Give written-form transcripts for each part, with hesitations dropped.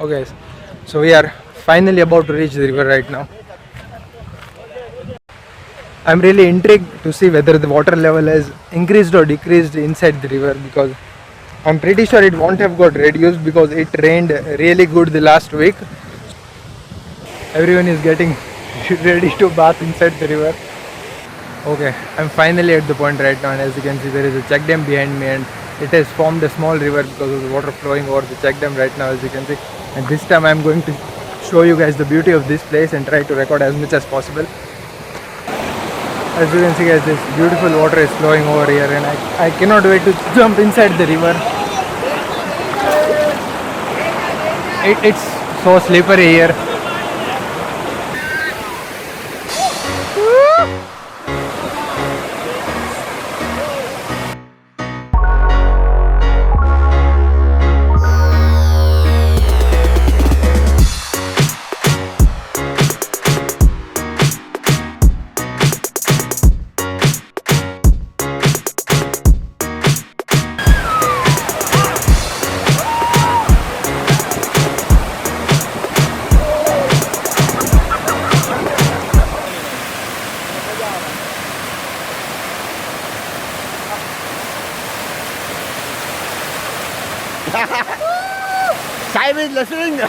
Okay, so we are finally about to reach the river right now. I'm really intrigued to see whether the water level has increased or decreased inside the river, because I'm pretty sure it won't have got reduced because it rained really good the last week. Everyone is getting ready to bath inside the river. Okay, I'm finally at the point right now, and as you can see there is a check dam behind me, and it has formed a small river because of the water flowing over the check dam right now, as you can see. And this time I'm going to show you guys the beauty of this place and try to record as much as possible. As you can see guys, this beautiful water is flowing over here, and I cannot wait to jump inside the river. It's so slippery here. Time is listening.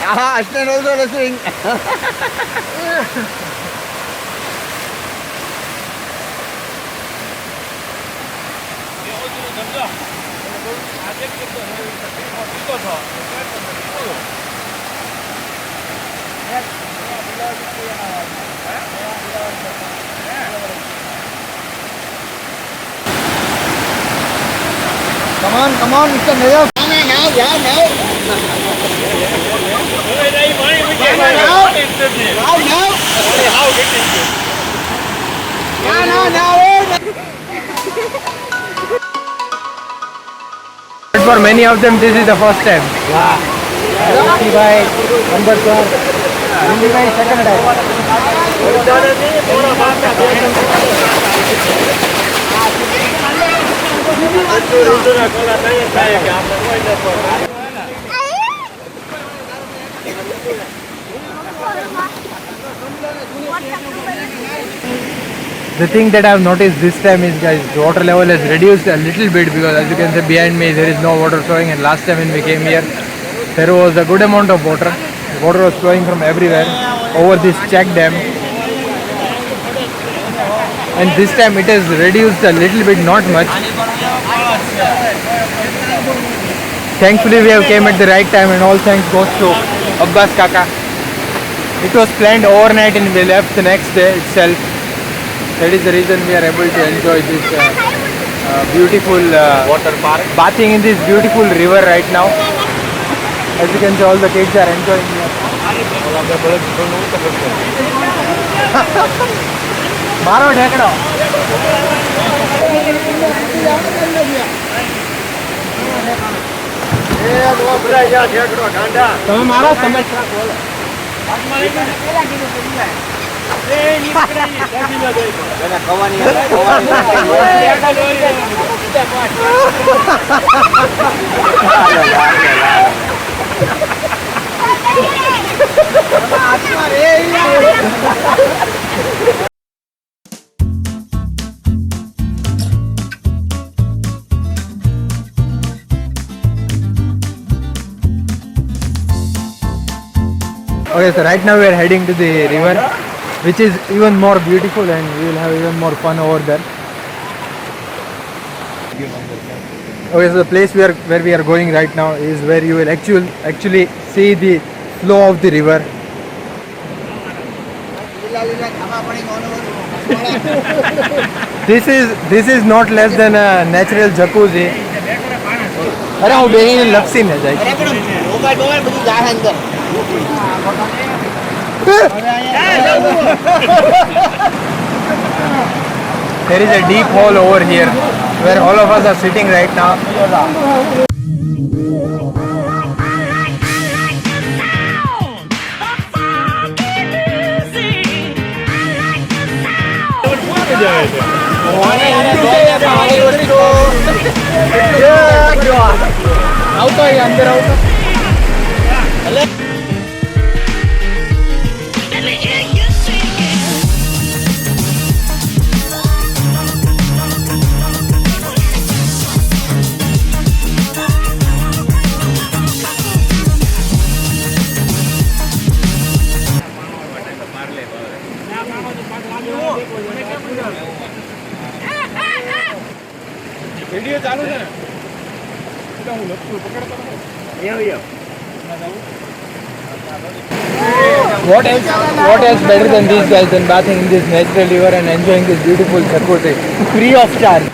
Hasnain also listening. Come on, Mr. Mayor. Now. But for many of them this is the first time. Number 2. Second time. The thing that I have noticed this time is, guys, the water level has reduced a little bit, because as you can see behind me there is no water flowing, and last time when we came here there was a good amount of water. The water was flowing from everywhere over this check dam, and this time it has reduced a little bit, not much. Thankfully we have came at the right time, and all thanks goes to Abbas Kaka. It was planned overnight and we left the next day itself. That is the reason we are able to enjoy this beautiful water park, bathing in this beautiful river right now. As you can see, all the kids are enjoying here. Maro dhekdo. તમે મારો સમજ Okay, so right now we are heading to the river, which is even more beautiful, and we will have even more fun over there. Okay, so the place where we are going right now is where you will actually see the flow of the river. This is not less than a natural jacuzzi. अरे वो बेहिन लपसी न जाए. There is a deep hole over here where all of us are sitting right now. Auto है अंदर auto. Video चालू है What else better than these guys than bathing in this natural river and enjoying this beautiful Sarkote free of charge?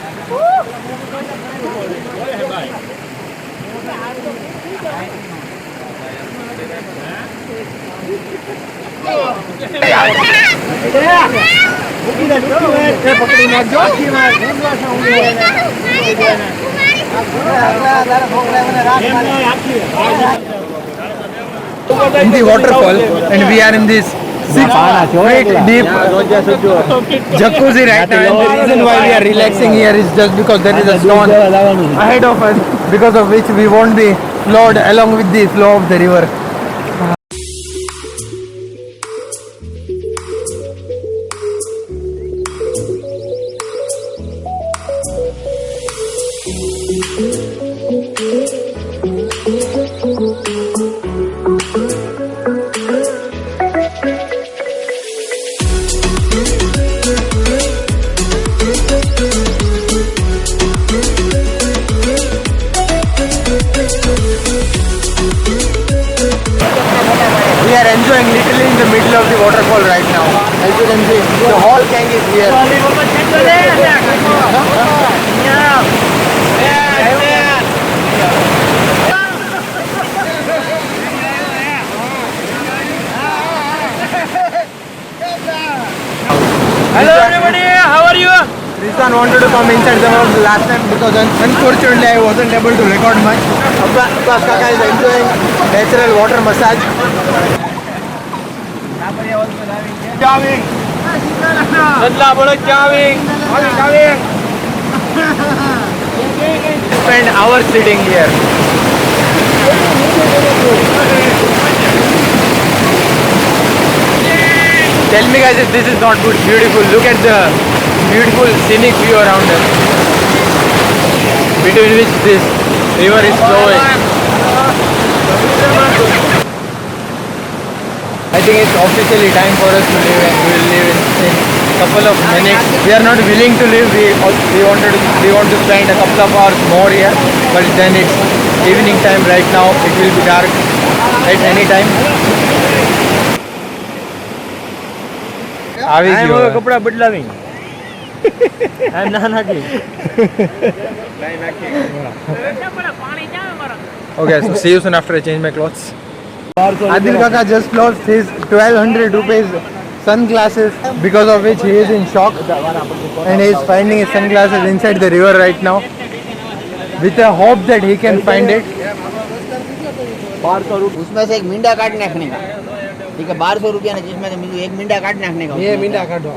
In the waterfall, and we are in this 6 feet deep jacuzzi right now. And the reason why we are relaxing here is just because there is a stone ahead of us, because of which we won't be flowed along with the flow of the river. We are enjoying literally in the middle of the waterfall right now. As you can see, the whole gang is here. Hello everybody, how are you? Rizwan wanted to come inside the house last time because unfortunately I wasn't able to record much. Abbas Kaka is enjoying natural water massage. Coming. Sadla bolo coming. Coming. Spend hours sitting here. Tell me guys if this is not good, beautiful. Look at the beautiful scenic view around us, between which this river is flowing. I think it's officially time for us to leave, and we will leave in a couple of minutes. We are not willing to leave. We want to spend a couple of hours more here, but then it's evening time right now. It will be dark at any time. આવી ગયો કપડા બદલાવી એમ ના નાખી Okay, so see you soon after I change my clothes. Adil Kaka just lost his 1200 rupees sunglasses, because of which he is in shock, and he is finding his sunglasses inside the river right now with a hope that he can find it. उसमें से एक मींडा काट नाखने का, ठीक है, 1200 रुपया ना, जिसमें से मुझे एक मींडा काट नाखने का. ये मींडा काटो.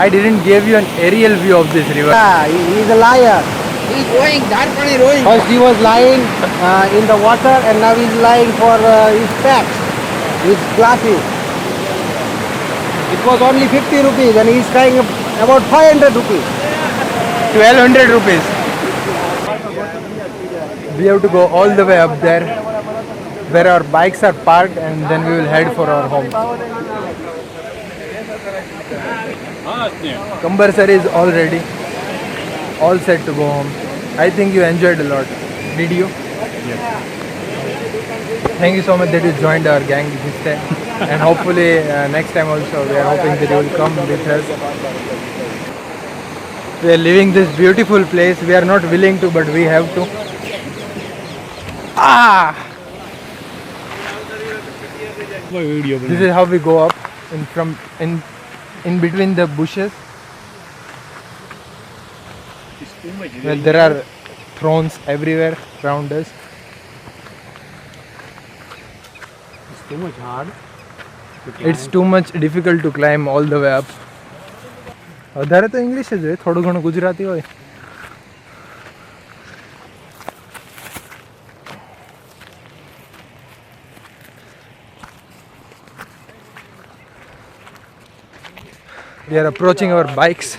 I didn't give you an aerial view of this river. He is a liar. He is rowing, Darpani rowing. First he was lying in the water, and now he is lying for his specs, his glasses. It was only 50 rupees, and he is trying about 500 rupees. 1200 rupees. We have to go all the way up there where our bikes are parked, and then we will head for our home. Kambar sir is all ready, all set to go home. I think you enjoyed a lot. Did you? Yes. Thank you so much that you joined our gang this time, and hopefully next time also we are hoping that you will come with us. We are leaving this beautiful place. We are not willing to, but we have to. This is how we go up in between the bushes. Well, there are thrones everywhere around us. Too much hard. It's too much difficult to climb all the way up. વધારે તો English જ હોય, થોડું ઘણું ગુજરાતી હોય. We are approaching our bikes.